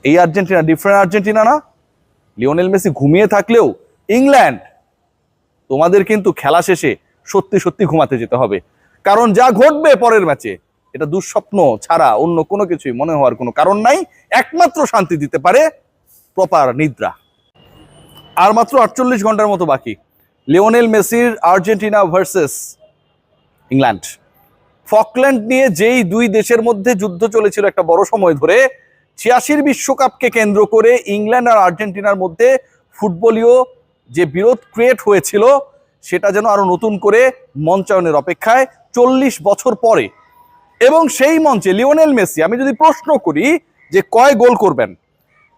এই Argentina different Argentina না? Lionel Messi ঘুমিয়ে থাকলেও ইংল্যান্ড তোমাদের কিন্তু খেলা শেষে সত্যি সত্যি ঘুমাতে যেতে হবে, কারণ যা ঘটবে পরের ম্যাচে এটা দুঃস্বপ্ন ছাড়া অন্য কোনো কিছুই মনে হওয়ার কোনো কারণ নাই। একমাত্র শান্তি দিতে পারে প্রপার নিদ্রা। আর মাত্র 48 ঘন্টার মতো বাকি লিওনেল মেসির আর্জেন্টিনা ভার্সেস ইংল্যান্ড। ফকল্যান্ড নিয়ে যেই দুই দেশের মধ্যে যুদ্ধ চলেছিল একটা বড় সময় ধরে, 86 বিশ্বকাপকে কেন্দ্র করে ইংল্যান্ড আর আর্জেন্টিনার মধ্যে ফুটবলীয় যে বিরোধ ক্রিয়েট হয়েছিল সেটা যেন আরো নতুন করে মঞ্চায়নের অপেক্ষায় 40 বছর পরে। এবং সেই মঞ্চে লিওনেল মেসি, আমি যদি প্রশ্ন করি যে কয় গোল করবেন,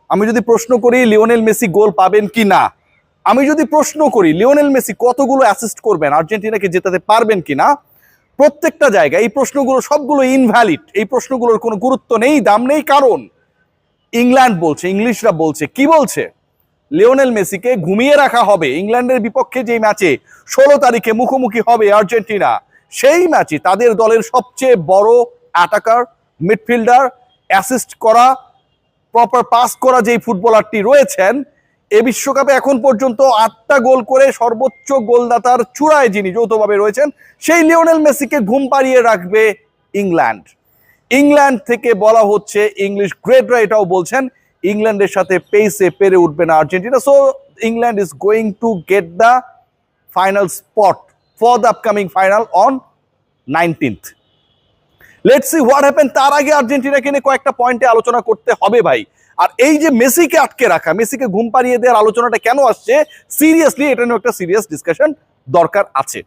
আমি যদি প্রশ্ন করি লিওনেল মেসি গোল পাবেন কি না, আমি যদি প্রশ্ন করি লিওনেল মেসি কতগুলো অ্যাসিস্ট করবেন, আর্জেন্টিনাকে জেতাতে পারবেন কিনা, প্রত্যেকটা জায়গায় এই প্রশ্নগুলো সবগুলো ইনভ্যালিড। এই প্রশ্নগুলোর কোনো গুরুত্ব নেই, দাম নেই, কারণ ইংল্যান্ড বলছে, ইংলিশরা বলছে, কি বলছে, লিওনেল মেসিকে ঘুমিয়ে রাখা হবে। ইংল্যান্ডের বিপক্ষে যেই ম্যাচে 16 তারিখে মুখোমুখি হবে আর্জেন্টিনা, সেই ম্যাচে তাদের দলের সবচেয়ে বড় অ্যাটাকার, মিডফিল্ডার, অ্যাসিস্ট করা, প্রপার পাস করা যেই ফুটবলারটি রয়েছেন, এ বিশ্বকাপে এখন পর্যন্ত 8টা গোল করে সর্বোচ্চ গোলদাতার চূড়ায় যিনি যৌথভাবে রয়েছেন, সেই লিওনেল মেসিকে ঘুম পাড়িয়ে রাখবে ইংল্যান্ড। ইংল্যান্ড থেকে বলা হচ্ছে, ইংলিশ গ্রেটরা এটাও বলছেন, ইংল্যান্ডের সাথে পেসে পেরে উঠবে না Argentina. So England is going to get the final spot for the upcoming final on 19th। Let's see what happen. তার আগে আর্জেন্টিনাকে নিয়ে কয়েকটা পয়েন্টে আলোচনা করতে হবে ভাই। আর এই যে মেসিকে আটকে রাখা, মেসিকে ঘুম পাড়িয়ে দেওয়ার আলোচনাটা কেন আসছে, সিরিয়াসলি এটা নিয়ে একটা সিরিয়াস ডিসকাশন দরকার আছে।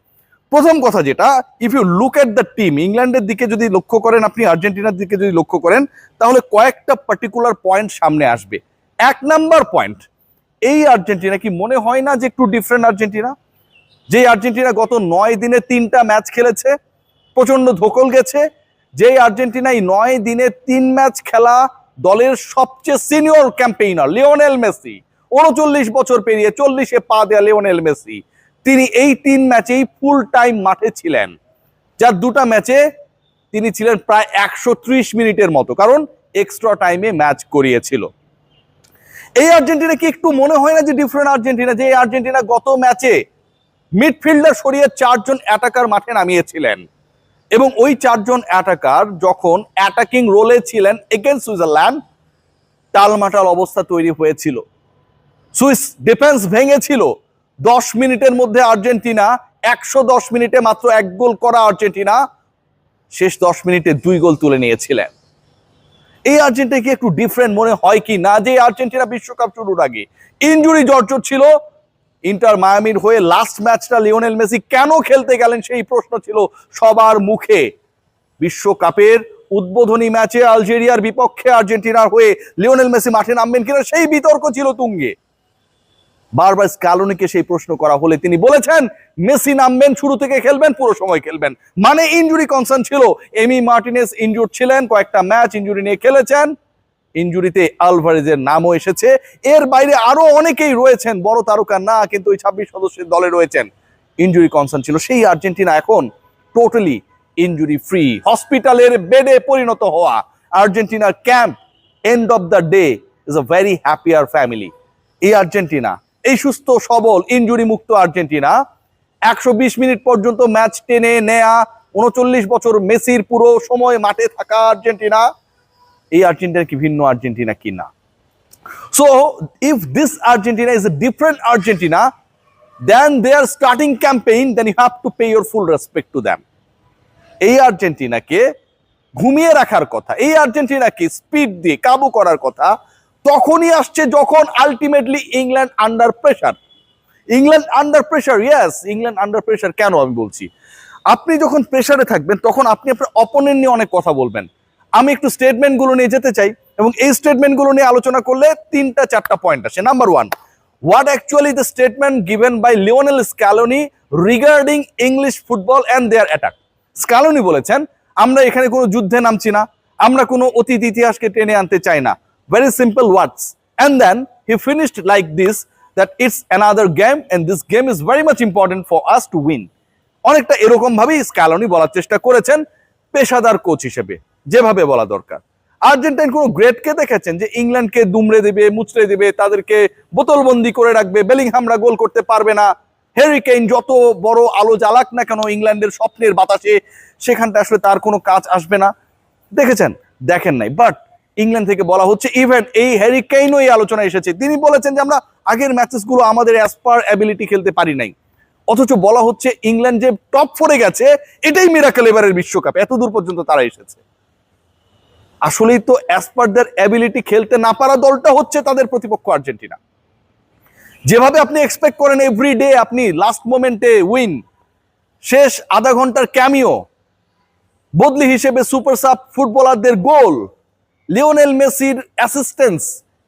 প্রথম কথা যেটা, if you look at the team, ইংল্যান্ডের দিকে যদি লক্ষ্য করেন আপনি, আর্জেন্টিনার দিকে যদি লক্ষ্য করেন, তাহলে কয়েকটা পার্টিকুলার পয়েন্ট সামনে আসবে। 1 নাম্বার পয়েন্ট, এই আর্জেন্টিনা কি মনে হয় না যে একটু ডিফারেন্ট আর্জেন্টিনা? যে আর্জেন্টিনা গত 9 দিনে 3টা ম্যাচ খেলেছে, প্রচন্ড ধকল গেছে, যে আর্জেন্টিনায় 9 দিনে 3 ম্যাচ খেলা দলের সবচেয়ে সিনিয়র ক্যাম্পেইনার লিওনেল মেসি, 39 বছর পেরিয়ে 40-এ পা দেয়া লিওনেল মেসি, তিনি এই 3 ম্যাচেই ফুল টাইম মাঠে ছিলেন, যার 2টা ম্যাচে তিনি ছিলেন প্রায় 130 মিনিটের মতো, কারণ এক্সট্রা টাইমে ম্যাচ করিয়েছিল। এই আর্জেন্টিনা কি একটু মনে হয় না যে ডিফারেন্ট আর্জেন্টিনা? যে এই আর্জেন্টিনা গত ম্যাচে মিডফিল্ডার সরিয়ে 4 জন অ্যাটাকার মাঠে নামিয়েছিলেন, এবং ওই 4 জন অ্যাটাকার যখন অ্যাটাকিং রোলে ছিলেন এগেইনস্ট সুইজারল্যান্ড, টালমাটাল অবস্থা তৈরি হয়েছিল। Swiss defence ভেঙেছিল। 10 মিনিটের মধ্যে আর্জেন্টিনা, 110 মিনিটে মাত্র 1 গোল করা আর্জেন্টিনা শেষ 10 মিনিটে 2 গোল তুলে নিয়েছিলেন। এই আর্জেন্টিনা কি একটু ডিফারেন্ট মনে হয় কি না? যে আর্জেন্টিনা বিশ্বকাপ শুরুর আগে ইনজুরি জর্জর ছিল, ইন্টার মায়ামির হয়ে লাস্ট ম্যাচটা লিওনেল মেসি কেন খেলতে গেলেন সেই প্রশ্ন ছিল সবার মুখে। বিশ্বকাপের উদ্বোধনী ম্যাচে আলজেরিয়ার বিপক্ষে আর্জেন্টিনার হয়ে লিওনেল মেসি মাঠে নামবেন কিনা সেই বিতর্ক ছিল তুঙ্গে। বারবার স্ক্যালোনিকে সেই প্রশ্ন করা হলে তিনি বলেছেন মেসি নামবেন, শুরু থেকে খেলবেন, পুরো সময় খেলবেন। মানে ইনজুরি কনসার্ন ছিল। এমি মার্টিনেজ ইনজুর্ড ছিলেন, কয়েকটা ম্যাচ ইনজুরি নিয়ে খেলেছেন, ইনজুরিতে আলভারেজের নামও এসেছে। এর বাইরে আরো অনেকেই রয়েছেন, বড় তারকা না কিন্তু ওই 26 সদস্যের দলে রয়েছেন, ইনজুরি কনসার্ন ছিল। সেই আর্জেন্টিনা এখন টোটালি ইনজুরি ফ্রি, হসপিটালের বেডে পরিণত হওয়া আর্জেন্টিনার camp, end of the day is a very happier family. এই আর্জেন্টিনা, এই সুস্থ সবল ইনজুরি মুক্ত আর্জেন্টিনা, 120 মিনিট পর্যন্ত ম্যাচ টেনে নেয়া, 39 বছর মেসির পুরো সময় মাঠে থাকা আর্জেন্টিনা, এই আর্জেন্টিনা কি ভিন্ন আর্জেন্টিনা কিনা? So if this Argentina is a different Argentina then their starting campaign, then you have to pay your full respect to them. এই আর্জেন্টিনাকে ঘুমিয়ে রাখার কথা, এই আর্জেন্টিনাকে স্পিড দিয়ে কাবু করার কথা তখনই আসছে যখন ultimately England under pressure. England under pressure, yes, England under pressure. কেন আমি বলছি, আপনি যখন প্রেসারে থাকবেন তখন আপনি আপনার অপোনেন্ট নিয়ে অনেক কথা বলবেন। আমি একটু স্টেটমেন্টগুলো নিয়ে যেতে চাই, এবং এই স্টেটমেন্টগুলো নিয়ে আলোচনা করলে 3-4টা পয়েন্ট আসে। Number 1, what actually the statement given by Lionel Scaloni regarding English football and their attack? Scaloni বলেছেন আমরা এখানে কোনো যুদ্ধে নামছি না, আমরা কোনো অতীত ইতিহাসকে টেনে আনতে চাই না, very simple words, and then he finished like this, that it's another game and this game is very much important for us to win. অনেকটা এরকম ভাবেই স্ক্যালোনি বলার চেষ্টা করেছেন পেশাদার কোচ হিসেবে, যেভাবে বলা দরকার। আর্জেন্টাইন কোনো গ্রেটকে দেখেছেন যে ইংল্যান্ডকে দুমড়ে দেবে, মুচড়ে দেবে, তাদেরকে বোতলবন্দি করে রাখবে, বেলিংহামরা গোল করতে পারবে না, হ্যারি কেইন যত বড় আলো জ্বালাক না কেন ইংল্যান্ডের স্বপ্নের বাতাসে সেখানটা আসলে তার কোনো কাজ আসবে না? দেখেছেন? দেখেন নাই। বাট ইংল্যান্ড থেকে বলা হচ্ছে, ইভেন এই হ্যারি কেইনও এই আলোচনায় এসেছে, তিনি বলেছেন যে আমরা আগের ম্যাচেসগুলো আমাদের অ্যাজ পার অ্যাবিলিটি খেলতে পারি নাই। অথচ বলা হচ্ছে ইংল্যান্ড যে টপ 4-এ গেছে এটাই মিরাকেল এবারের বিশ্বকাপে, এত দূর পর্যন্ত তারা এসেছে। আসলেই তো অ্যাজ পার দেয়ার অ্যাবিলিটি খেলতে না পারা দলটা হচ্ছে তাদের প্রতিপক্ষ আর্জেন্টিনা। যেভাবে আপনি এক্সপেক্ট করেন এভরি ডে আপনি লাস্ট মোমেন্টে উইন, শেষ আধা ঘন্টার ক্যামিও, বদলি হিসেবে সুপার সাব ফুটবলারদের গোল, লিওনেল মেসির অ্যাসিস্ট্যান্স,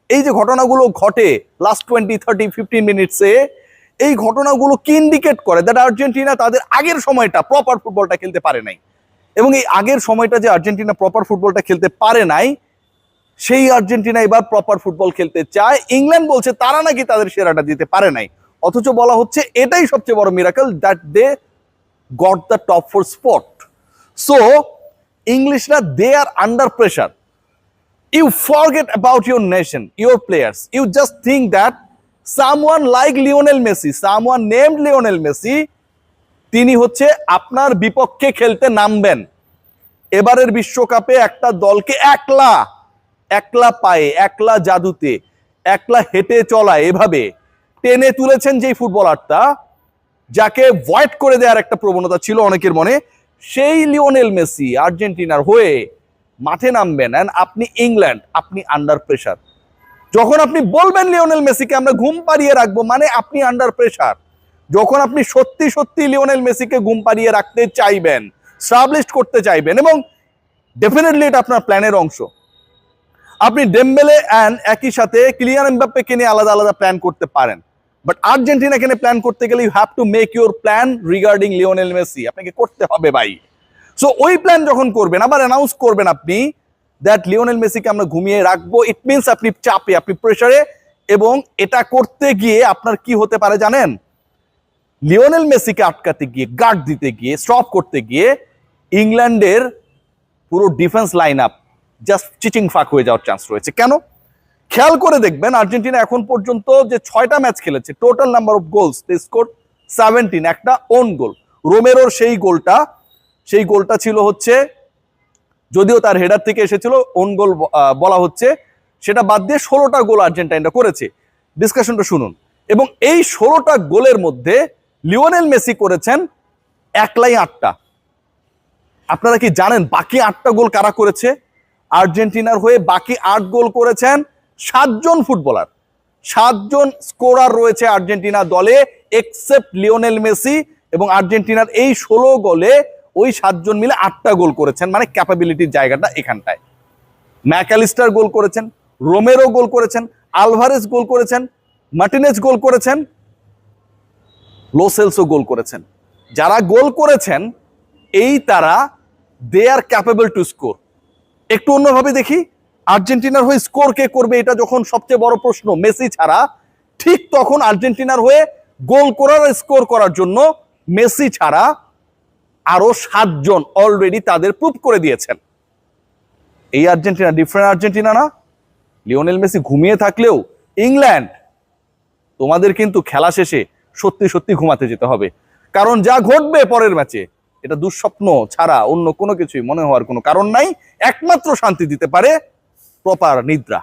এই যে ঘটনাগুলো ঘটে লাস্ট 20-30-15 মিনিটসে, এই ঘটনাগুলো কি ইন্ডিকেট করে দ্যাট আর্জেন্টিনা তাদের আগের সময়টা প্রপার ফুটবলটা খেলতে পারে নাই। এবং এই আগের সময়টা যে আর্জেন্টিনা প্রপার ফুটবলটা খেলতে পারে নাই, সেই আর্জেন্টিনা এবার প্রপার ফুটবল খেলতে চায়। ইংল্যান্ড বলছে তারা নাকি তাদের সেরাটা দিতে পারে নাই, অথচ বলা হচ্ছে এটাই সবচেয়ে বড় miracle, that they got the top 4 spot. So ইংলিশরা they are under pressure. You forget about your nation, your players. You just think that someone like Lionel Messi, someone named Lionel Messi, তিনি হচ্ছে আপনার বিপক্ষে খেলতে নামবেন। এবারের বিশ্বকাপে একটা দলকে একলা পায়ে, একলা জাদুতে, একলা হেঁটে চলায় এভাবে টেনে তুলেছেন যেই ফুটবলারটা, যাকে ভয়েড করে দেওয়ার একটা প্রবণতা ছিল অনেকের মনে, সেই লিওনেল মেসি আর্জেন্টিনার হয়ে মাঠে নামবেন। এন্ড আপনি ইংল্যান্ড, আপনি আন্ডার প্রেশার। যখন আপনি বলবেন লিওনেল মেসিকে আমরা ঘুম পাড়িয়ে রাখবো, মানে আপনি আন্ডার প্রেশার। যখন আপনি সত্যি সত্যি লিওনেল মেসিকে ঘুম পাড়িয়ে রাখতে চাইবেন, স্টাবলিশড করতে চাইবেন, এবং ডেফিনেটলি এটা আপনার প্ল্যানের অংশ। আপনি ডেম্বেলে অ্যান্ড একই সাথে কিলিয়ান এমবাপ্পেকে নিয়ে আলাদা আলাদা প্ল্যান করতে পারেন, বাট আর্জেন্টিনাকে নিয়ে প্ল্যান করতে গেলে you have to make your plan regarding Lionel Messi. আপনাকে করতে হবে ভাই। সো ওই প্ল্যান যখন করবেন, আবার অ্যানাউন্স করবেন আপনি দ্যাট লিওনেল মেসিকে আমরা ঘুমিয়ে রাখবো, ইট মিনস আপনি চাপে, আপনি প্রেসারে। এবং এটা করতে গিয়ে আপনার কি হতে পারে জানেন? লিওনেল মেসিকে আটকাতে গিয়ে, গার্ড দিতে গিয়ে, স্টপ করতে গিয়ে ইংল্যান্ডের পুরো ডিফেন্স লাইন আপ জাস্ট চিচিং ফাঁক হয়ে যাওয়ার চান্স রয়েছে। কেন? খেয়াল করে দেখবেন আর্জেন্টিনা এখন পর্যন্ত যে 6টা ম্যাচ খেলেছে, total number of goals they score 17, একটা ওন গোল। রোমেরোর সেই গোলটা ছিল হচ্ছে, যদিও তার হেডার থেকে এসেছিল, ওন গোল বলা হচ্ছে, সেটা বাদ দিয়ে 16টা গোল আর্জেন্টাইনরা করেছে। ডিসকাশনটা শুনুন। এবং এই 16টা গোলের মধ্যে লিওনেল মেসি করেছেন একলাই 8টা। আপনারা কি জানেন বাকি 8টা গোল কারা করেছে? আর্জেন্টিনার হয়ে বাকি 8 গোল করেছেন 7 জন ফুটবলার। 7 জন স্কোরার রয়েছে আর্জেন্টিনা দলে এক্সেপ্ট লিওনেল মেসি, এবং আর্জেন্টিনার এই 16 গোলে ওই 7 জন মিলে 8টা গোল করেছেন। মানে ক্যাপাবিলিটির জায়গাটা এখানটায়। ম্যাকঅ্যালিস্টার গোল করেছেন, রোমেরো গোল করেছেন, আলভারেজ গোল করেছেন, মার্টিনেজ গোল করেছেন, লো সেলসও গোল করেছেন। যারা গোল করেছেন এই তারা দে আর ক্যাপেবল টু স্কোর। একটু অন্যভাবে দেখি, আর্জেন্টিনার হয়ে স্কোর কে করবে, এটা যখন সবচেয়ে বড় প্রশ্ন মেসি ছাড়া, ঠিক তখন আর্জেন্টিনার হয়ে গোল করার, স্কোর করার জন্য মেসি ছাড়া আরো 7 জন অলরেডি তাদের প্রুভ করে দিয়েছেন। এই আর্জেন্টিনা ডিফারেন্ট আর্জেন্টিনা না? লিওনেল মেসি ঘুমিয়ে থাকলেও ইংল্যান্ড, তোমাদের কিন্তু খেলা শেষে সত্যি সত্যি ঘুমাতে যেতে হবে। কারণ যা ঘটবে পরের ম্যাচে, এটা দুঃস্বপ্ন ছাড়া অন্য কোনো কিছুই মনে হওয়ার কোনো কারণ নাই। একমাত্র শান্তি দিতে পারে প্রপার নিদ্রা।